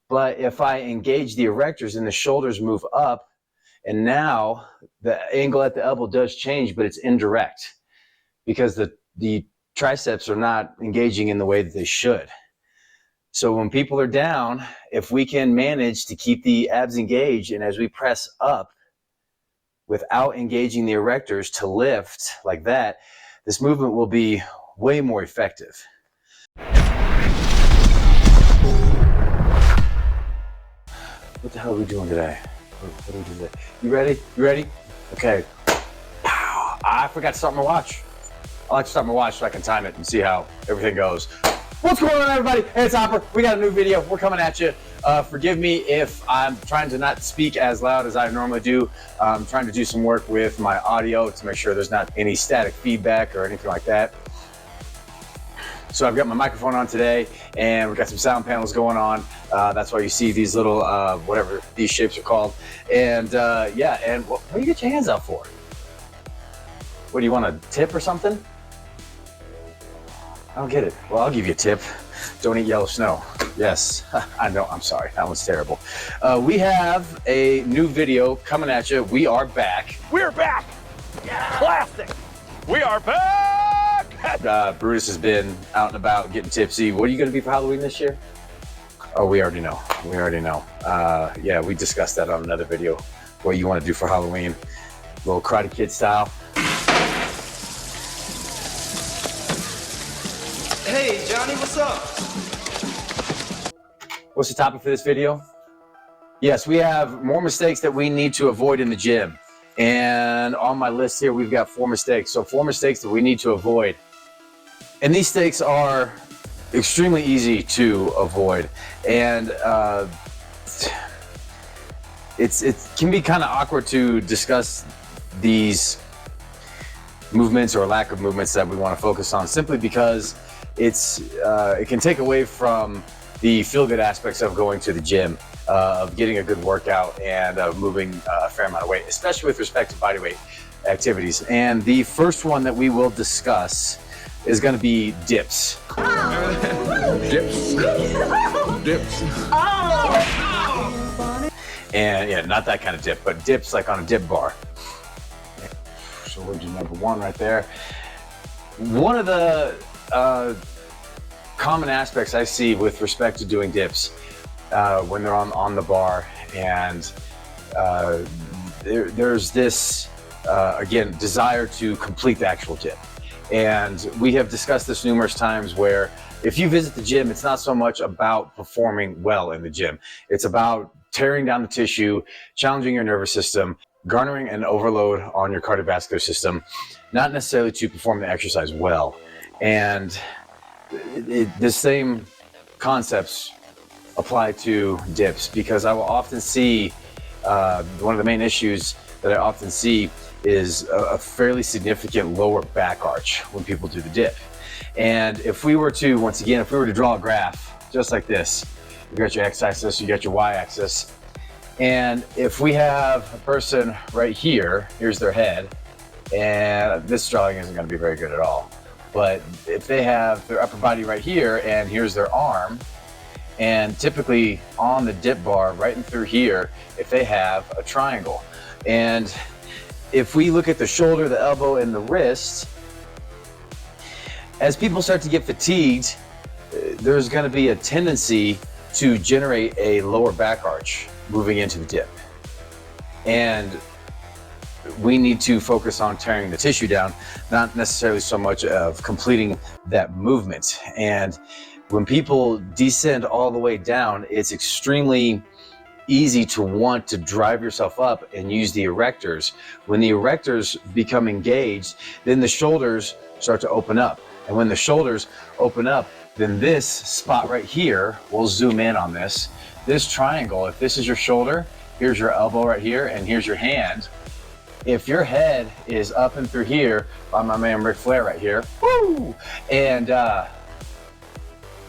But if I engage the erectors and the shoulders move up, and now the angle at the elbow does change, but it's indirect because the triceps are not engaging in the way that they should. So when people are down, if we can manage to keep the abs engaged, and as we press up without engaging the erectors to lift like that, this movement will be way more effective. What the hell are we doing today? What are we doing today? You ready? You ready? Okay. I forgot to start my watch. I like to start my watch so I can time it and see how everything goes. What's going on, everybody? Hey, it's Hopper. We got a new video. We're coming at you. Forgive me if I'm trying to not speak as loud as I normally do. I'm trying to do some work with my audio to make sure there's not any static feedback or anything like that. So I've got my microphone on today, and we've got some sound panels going on. That's why you see these little, whatever these shapes are called. And yeah, and what do you get your hands out for? What, do you want a tip or something? I don't get it. Well, I'll give you a tip. Don't eat yellow snow. Yes, I know, I'm sorry, that one's terrible. We have a new video coming at you. We are back. We're back! Yeah. Classic! We are back! Brutus has been out and about getting tipsy. What are you gonna be for Halloween this year? Oh, we already know. We already know. Yeah, we discussed that on another video. What you wanna do for Halloween. A little Karate Kid style. Hey, Johnny, what's up? What's the topic for this video? Yes, we have more mistakes that we need to avoid in the gym. And on my list here, we've got 4 mistakes. So 4 mistakes that we need to avoid. And these mistakes are extremely easy to avoid. And it can be kind of awkward to discuss these movements or lack of movements that we want to focus on, simply because it can take away from the feel-good aspects of going to the gym, of getting a good workout, and of moving a fair amount of weight, especially with respect to bodyweight activities. And the first one that we will discuss is going to be dips. Dips. Dips. And yeah, not that kind of dip, but dips like on a dip bar. So we'll do number 1 right there. One of the common aspects I see with respect to doing dips when they're on the bar, and there's this again desire to complete the actual dip. And we have discussed this numerous times, where if you visit the gym, it's not so much about performing well in the gym. It's about tearing down the tissue, challenging your nervous system, garnering an overload on your cardiovascular system, not necessarily to perform the exercise well. And the same concepts apply to dips, because I will often see one of the main issues that I often see is a fairly significant lower back arch when people do the dip. And if we were to, once again, if we were to draw a graph just like this, you got your x-axis, you got your y-axis, and if we have a person right here, here's their head, and this drawing isn't going to be very good at all. But if they have their upper body right here, and here's their arm, and typically on the dip bar right in through here, if they have a triangle. And if we look at the shoulder, the elbow, and the wrist, as people start to get fatigued, there's going to be a tendency to generate a lower back arch moving into the dip. And we need to focus on tearing the tissue down, not necessarily so much of completing that movement. And when people descend all the way down, it's extremely easy to want to drive yourself up and use the erectors. When the erectors become engaged, then the shoulders start to open up. And when the shoulders open up, then this spot right here, we'll zoom in on this triangle. If this is your shoulder, here's your elbow right here, and here's your hand. If your head is up and through here, by my man Ric Flair right here, woo! And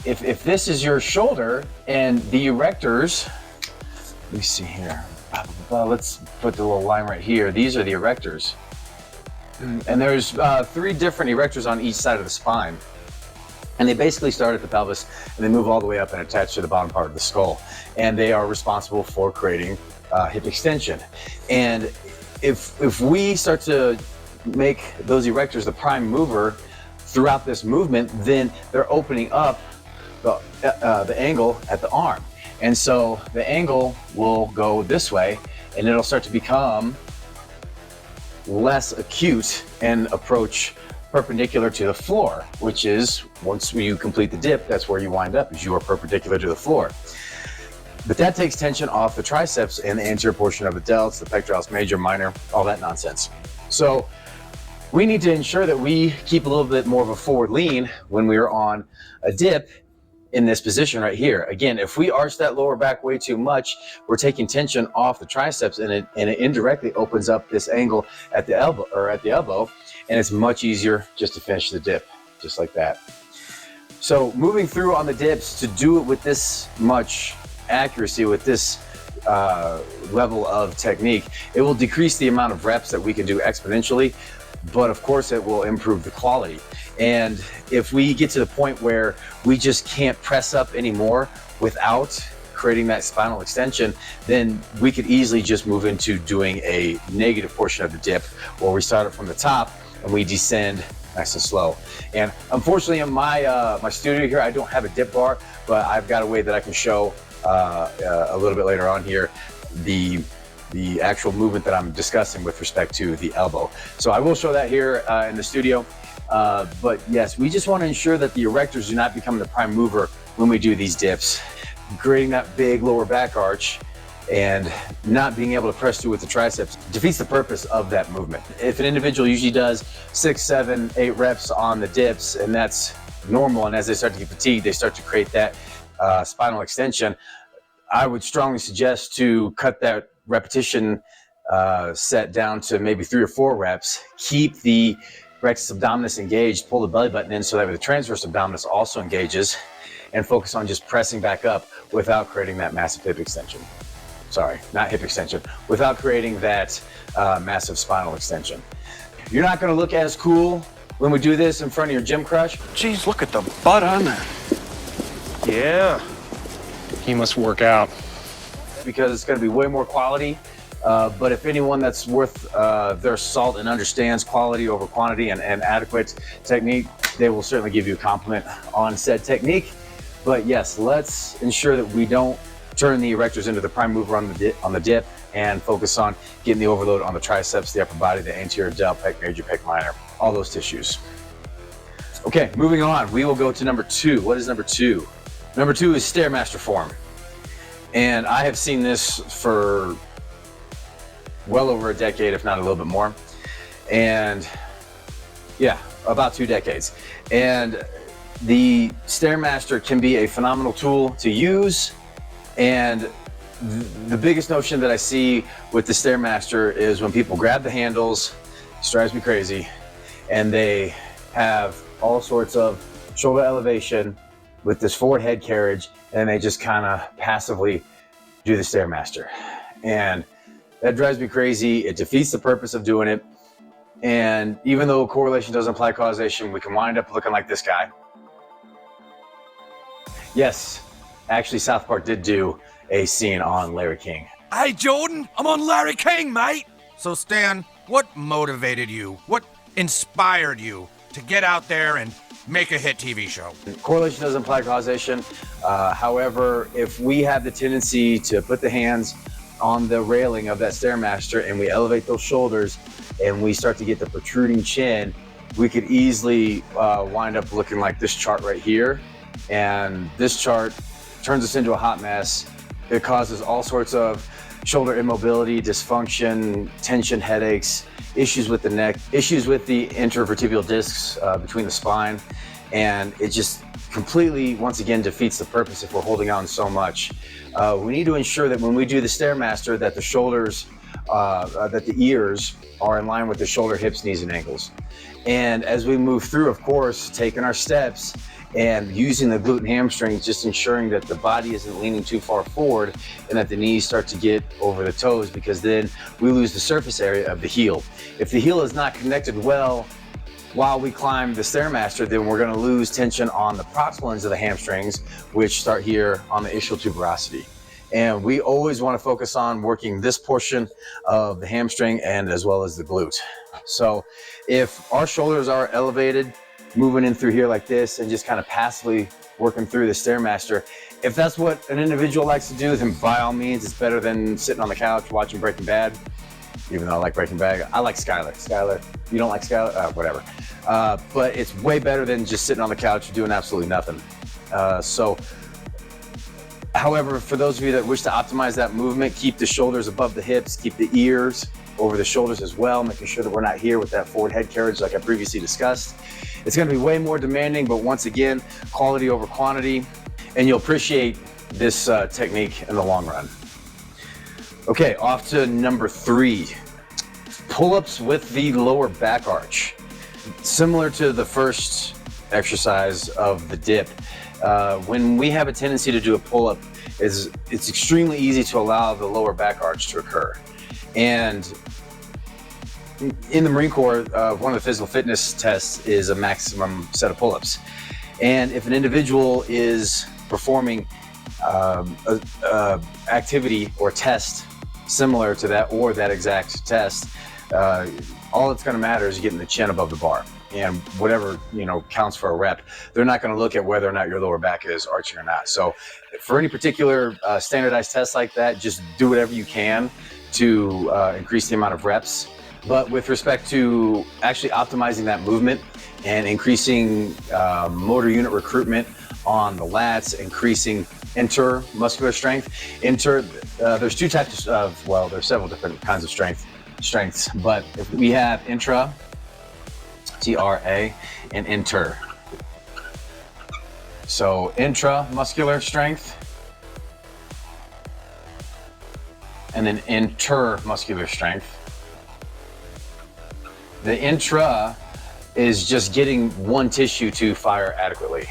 if this is your shoulder and the erectors, let me see here. Let's put the little line right here. These are the erectors. And there's 3 different erectors on each side of the spine. And they basically start at the pelvis and they move all the way up and attach to the bottom part of the skull. And they are responsible for creating hip extension. And if we start to make those erectors the prime mover throughout this movement, then they're opening up the angle at the arm. And so the angle will go this way and it'll start to become less acute and approach perpendicular to the floor, which is, once you complete the dip, that's where you wind up, is you are perpendicular to the floor. But that takes tension off the triceps and the anterior portion of the delts, the pectoralis major, minor, all that nonsense. So we need to ensure that we keep a little bit more of a forward lean when we are on a dip in this position right here. Again, if we arch that lower back way too much, we're taking tension off the triceps and it indirectly opens up this angle at the elbow, and it's much easier just to finish the dip, just like that. So moving through on the dips, to do it with this much accuracy, with this level of technique, it will decrease the amount of reps that we can do exponentially, but of course it will improve the quality. And if we get to the point where we just can't press up anymore without creating that spinal extension, then we could easily just move into doing a negative portion of the dip, where we start it from the top and we descend nice and slow. And unfortunately in my studio here, I don't have a dip bar, but I've got a way that I can show a little bit later on here the actual movement that I'm discussing with respect to the elbow. So I will show that here in the studio. But yes, we just want to ensure that the erectors do not become the prime mover when we do these dips. Creating that big lower back arch and not being able to press through with the triceps defeats the purpose of that movement. If an individual usually does 6, 7, 8 reps on the dips, and that's normal, and as they start to get fatigued, they start to create that spinal extension, I would strongly suggest to cut that repetition set down to maybe 3 or 4 reps. Keep the rectus abdominis engaged, pull the belly button in so that the transverse abdominis also engages, and focus on just pressing back up without creating that massive hip extension. Sorry, not hip extension, without creating that massive spinal extension. You're not gonna look as cool when we do this in front of your gym crush. Geez, look at the butt on that. Yeah. He must work out. Because it's gonna be way more quality. But if anyone that's worth their salt and understands quality over quantity and adequate technique, they will certainly give you a compliment on said technique. But yes, let's ensure that we don't turn the erectors into the prime mover on the dip and focus on getting the overload on the triceps, the upper body, the anterior delt, pec major, pec minor, all those tissues. Okay, moving on, we will go to number 2. What is number 2? Number 2 is Stairmaster form. And I have seen this for well over a decade, if not a little bit more. And yeah, about 2 decades. And the Stairmaster can be a phenomenal tool to use. And the biggest notion that I see with the Stairmaster is when people grab the handles, it drives me crazy, and they have all sorts of shoulder elevation with this forward head carriage, and they just kind of passively do the Stairmaster. And that drives me crazy. It defeats the purpose of doing it. And even though correlation doesn't imply causation, we can wind up looking like this guy. Yes, actually South Park did do a scene on Larry King. Hey Jordan, I'm on Larry King, mate. So Stan, what motivated you? What inspired you to get out there and make a hit TV show? Correlation doesn't imply causation. However, if we have the tendency to put the hands on the railing of that Stairmaster and we elevate those shoulders and we start to get the protruding chin, we could easily wind up looking like this chart right here. And this chart turns us into a hot mess. It causes all sorts of shoulder immobility, dysfunction, tension, headaches, issues with the neck, issues with the intervertebral discs between the spine. And it just completely, once again, defeats the purpose if we're holding on so much. We need to ensure that when we do the Stairmaster, that the shoulders, that the ears are in line with the shoulder, hips, knees, and ankles. And as we move through, of course, taking our steps and using the glute and hamstrings, just ensuring that the body isn't leaning too far forward and that the knees start to get over the toes, because then we lose the surface area of the heel. If the heel is not connected well while we climb the Stairmaster, then we're gonna lose tension on the proximal ends of the hamstrings, which start here on the ischial tuberosity. And we always wanna focus on working this portion of the hamstring and as well as the glute. So if our shoulders are elevated, moving in through here like this and just kind of passively working through the Stairmaster, if that's what an individual likes to do, then by all means, it's better than sitting on the couch watching Breaking Bad. Even though I like Breaking Bad, I like Skylar. Skylar, you don't like Skylar? Whatever. But it's way better than just sitting on the couch doing absolutely nothing. However, for those of you that wish to optimize that movement, keep the shoulders above the hips, keep the ears over the shoulders as well, making sure that we're not here with that forward head carriage like I previously discussed. It's gonna be way more demanding, but once again, quality over quantity, and you'll appreciate this technique in the long run. Okay, off to number 3, pull-ups with the lower back arch. Similar to the first exercise of the dip, when we have a tendency to do a pull-up, it's extremely easy to allow the lower back arch to occur. And in the Marine Corps, one of the physical fitness tests is a maximum set of pull-ups. And if an individual is performing activity or test similar to that or that exact test, all that's going to matter is getting the chin above the bar, and whatever counts for a rep. They're not going to look at whether or not your lower back is arching or not. So for any particular standardized test like that, just do whatever you can to increase the amount of reps. But with respect to actually optimizing that movement and increasing motor unit recruitment on the lats, increasing intermuscular strength. There's 2 types of, well, there's several different kinds of strengths, but if we have intra, T-R-A, and inter. So intramuscular strength, and then intermuscular strength. The intra is just getting one tissue to fire adequately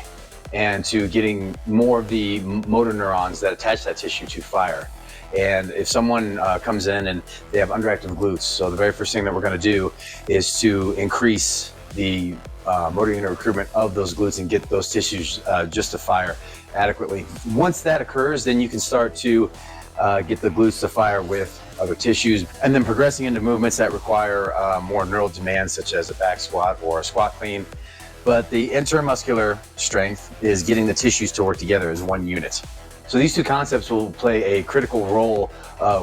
and to getting more of the motor neurons that attach that tissue to fire. And if someone comes in and they have underactive glutes, so the very first thing that we're gonna do is to increase the motor unit recruitment of those glutes and get those tissues just to fire adequately. Once that occurs, then you can start to get the glutes to fire with other tissues, and then progressing into movements that require more neural demands, such as a back squat or a squat clean. But the intermuscular strength is getting the tissues to work together as one unit. So these 2 concepts will play a critical role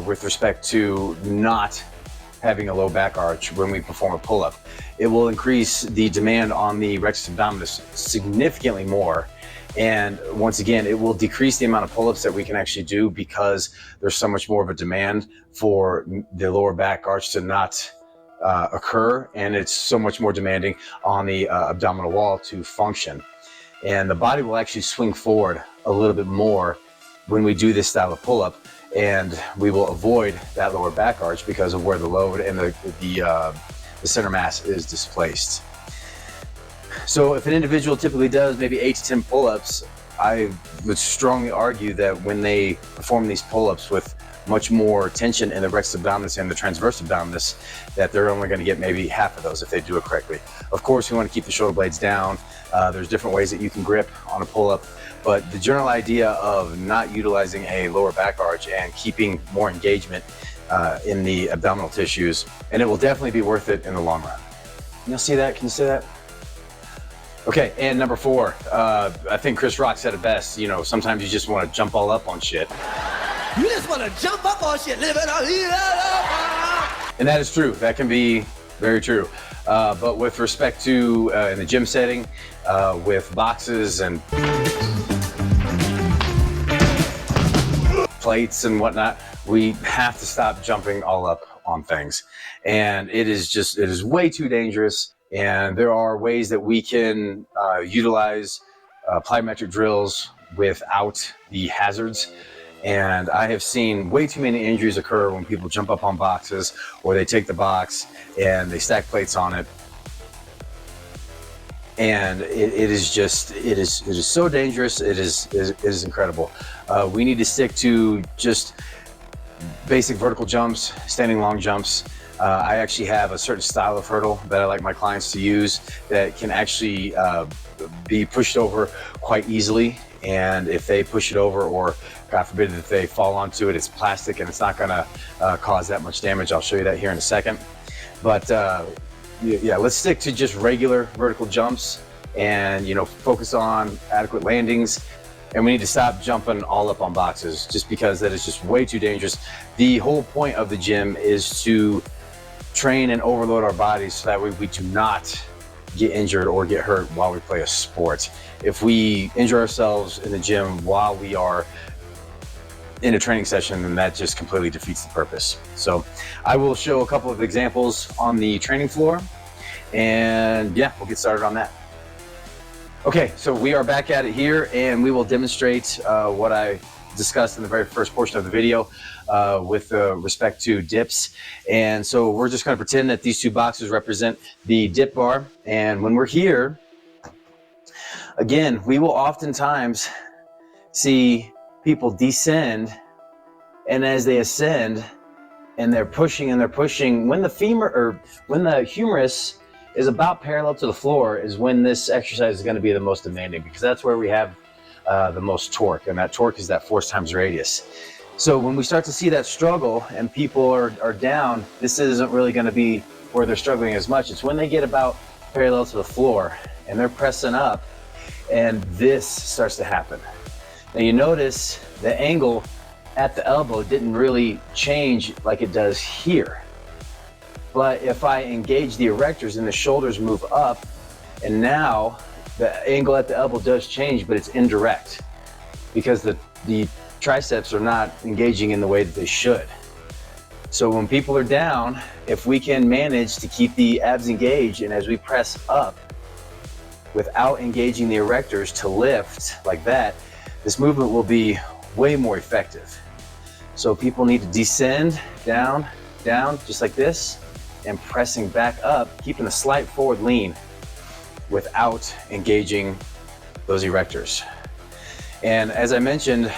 with respect to not having a low back arch when we perform a pull-up. It will increase the demand on the rectus abdominis significantly more. And once again, it will decrease the amount of pull-ups that we can actually do because there's so much more of a demand for the lower back arch to not occur, and it's so much more demanding on the abdominal wall to function. And the body will actually swing forward a little bit more when we do this style of pull-up, and we will avoid that lower back arch because of where the load and the center mass is displaced. So if an individual typically does maybe 8 to 10 pull-ups, I would strongly argue that when they perform these pull-ups with much more tension in the rectus abdominis and the transverse abdominis, that they're only going to get maybe half of those if they do it correctly. Of course, you want to keep the shoulder blades down. There's different ways that you can grip on a pull-up, but the general idea of not utilizing a lower back arch and keeping more engagement in the abdominal tissues, and it will definitely be worth it in the long run. You'll see that? Can you see that? Okay, and number 4, I think Chris Rock said it best. Sometimes you just want to jump all up on shit. You just want to jump up on shit, live it up. And that is true. That can be very true. But with respect to in the gym setting, with boxes and plates and whatnot, we have to stop jumping all up on things. And it is way too dangerous. And there are ways that we can utilize plyometric drills without the hazards. And I have seen way too many injuries occur when people jump up on boxes, or they take the box and they stack plates on it. And it is so dangerous. It is incredible. We need to stick to just basic vertical jumps, standing long jumps, I actually have a certain style of hurdle that I like my clients to use that can actually be pushed over quite easily. And if they push it over, or God forbid if they fall onto it, it's plastic and it's not gonna cause that much damage. I'll show you that here in a second. But yeah, let's stick to just regular vertical jumps and, you know, focus on adequate landings. And we need to stop jumping all up on boxes, just because that is just way too dangerous. The whole point of the gym is to train and overload our bodies so that way we do not get injured or get hurt while we play a sport. If we injure ourselves in the gym while we are in a training session, then that just completely defeats the purpose. So I will show a couple of examples on the training floor, and yeah, we'll get started on that. Okay, so we are back at it here, and we will demonstrate what I discussed in the very first portion of the video with respect to dips. And so we're just going to pretend that these two boxes represent the dip bar. And when we're here, again, we will oftentimes see people descend, and as they ascend and they're pushing and they're pushing, when the femur, or when the humerus is about parallel to the floor, is when this exercise is going to be the most demanding, because that's where we have the most torque, and that torque is that force times radius. So when we start to see that struggle and people are down, this isn't really going to be where they're struggling as much. It's when they get about parallel to the floor and they're pressing up, and this starts to happen. Now you notice the angle at the elbow didn't really change like it does here. But if I engage the erectors and the shoulders move up, and now the angle at the elbow does change, but it's indirect because the triceps are not engaging in the way that they should. So when people are down, if we can manage to keep the abs engaged, and as we press up without engaging the erectors to lift like that, this movement will be way more effective. So people need to descend down, down, just like this, and pressing back up, keeping a slight forward lean without engaging those erectors. And as I mentioned,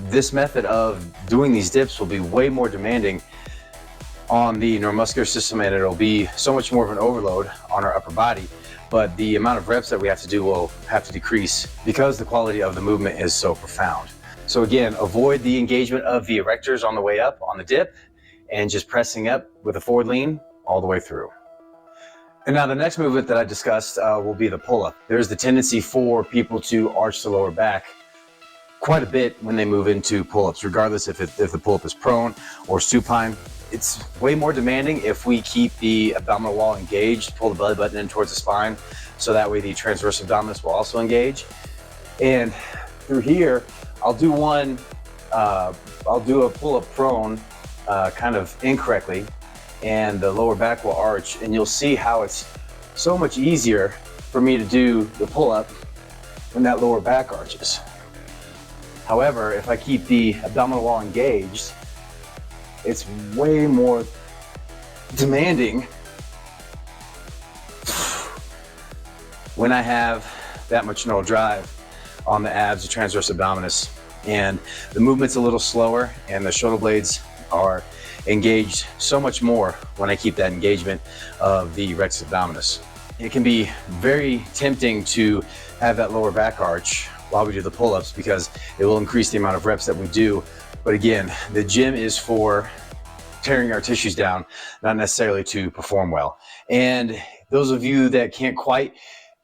this method of doing these dips will be way more demanding on the neuromuscular system, and it'll be so much more of an overload on our upper body. But the amount of reps that we have to do will have to decrease because the quality of the movement is so profound. So again, avoid the engagement of the erectors on the way up on the dip, and just pressing up with a forward lean all the way through. And now the next movement that I discussed will be the pull-up. There's the tendency for people to arch the lower back quite a bit when they move into pull-ups, regardless if the pull-up is prone or supine. It's way more demanding if we keep the abdominal wall engaged, pull the belly button in towards the spine, so that way the transverse abdominis will also engage. And through here, I'll do a pull-up prone kind of incorrectly, and the lower back will arch, and you'll see how it's so much easier for me to do the pull-up when that lower back arches. However, if I keep the abdominal wall engaged, it's way more demanding when I have that much neural drive on the abs, the transverse abdominis, and the movement's a little slower, and the shoulder blades are engaged so much more when I keep that engagement of the rectus abdominis. It can be very tempting to have that lower back arch while we do the pull-ups, because it will increase the amount of reps that we do. But again, the gym is for tearing our tissues down, not necessarily to perform well. And those of you that can't quite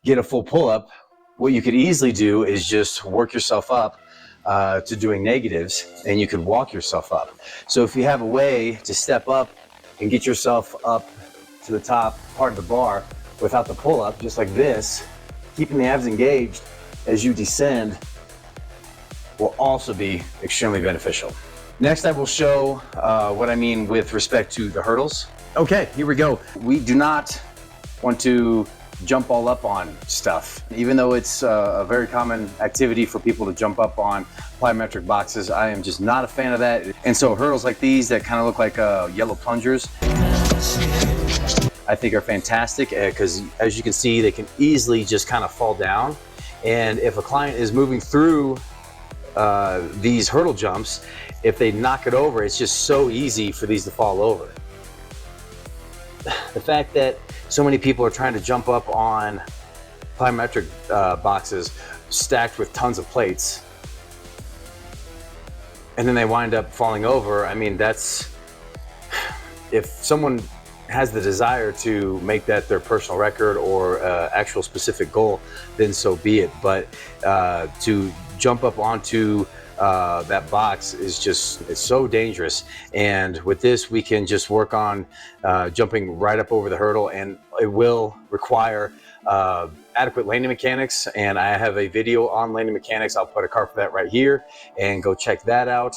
get a full pull-up, what you could easily do is just work yourself up to doing negatives, and you could walk yourself up. So if you have a way to step up and get yourself up to the top part of the bar without the pull-up, just like this, keeping the abs engaged as you descend will also be extremely beneficial. Next, I will show what I mean with respect to the hurdles. Okay, here we go. We do not want to jump all up on stuff. Even though it's a very common activity for people to jump up on plyometric boxes, I am just not a fan of that. And so hurdles like these that kind of look like yellow plungers, I think are fantastic, because as you can see, they can easily just kind of fall down. And if a client is moving through these hurdle jumps, if they knock it over, it's just so easy for these to fall over. the fact that so many people are trying to jump up on plyometric boxes stacked with tons of plates, and then they wind up falling over. I mean, that's, if someone has the desire to make that their personal record or actual specific goal, then so be it. But to jump up onto that box is just, it's so dangerous. And with this, we can just work on jumping right up over the hurdle, and it will require adequate landing mechanics. And I have a video on landing mechanics. I'll put a card for that right here, and go check that out.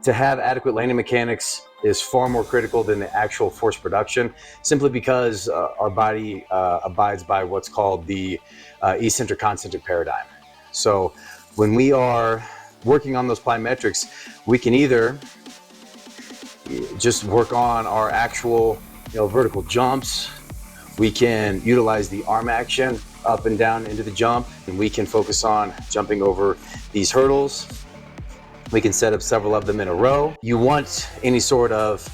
To have adequate landing mechanics is far more critical than the actual force production, simply because our body abides by what's called the eccentric concentric paradigm. So when we are working on those plyometrics, we can either just work on our actual, vertical jumps. We can utilize the arm action up and down into the jump, and we can focus on jumping over these hurdles. We can set up several of them in a row. You want any sort of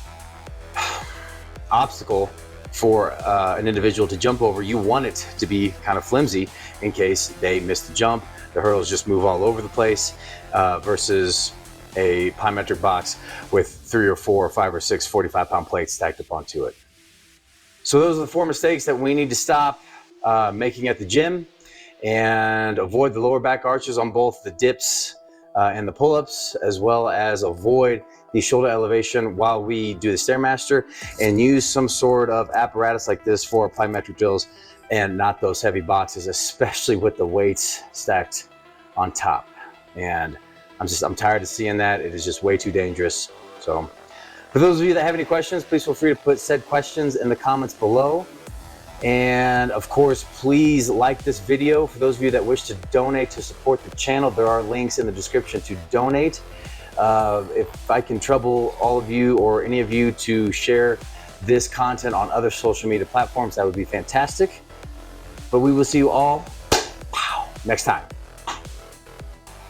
obstacle for an individual to jump over, you want it to be kind of flimsy in case they miss the jump. The hurdles just move all over the place, versus a plyometric box with 3 or 4 or 5 or 6 45-pound plates stacked up onto it. So those are the 4 mistakes that we need to stop making at the gym, and avoid the lower back arches on both the dips and the pull-ups, as well as avoid the shoulder elevation while we do the Stairmaster, and use some sort of apparatus like this for plyometric drills, and not those heavy boxes, especially with the weights stacked on top. And I'm tired of seeing that. It is just way too dangerous. So for those of you that have any questions, please feel free to put said questions in the comments below. And of course, please like this video. For those of you that wish to donate to support the channel, there are links in the description to donate. If I can trouble all of you or any of you to share this content on other social media platforms, that would be fantastic. But we will see you all next time.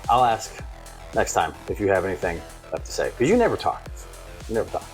I'll ask next time if you have anything left to say, because you never talk. You never talk.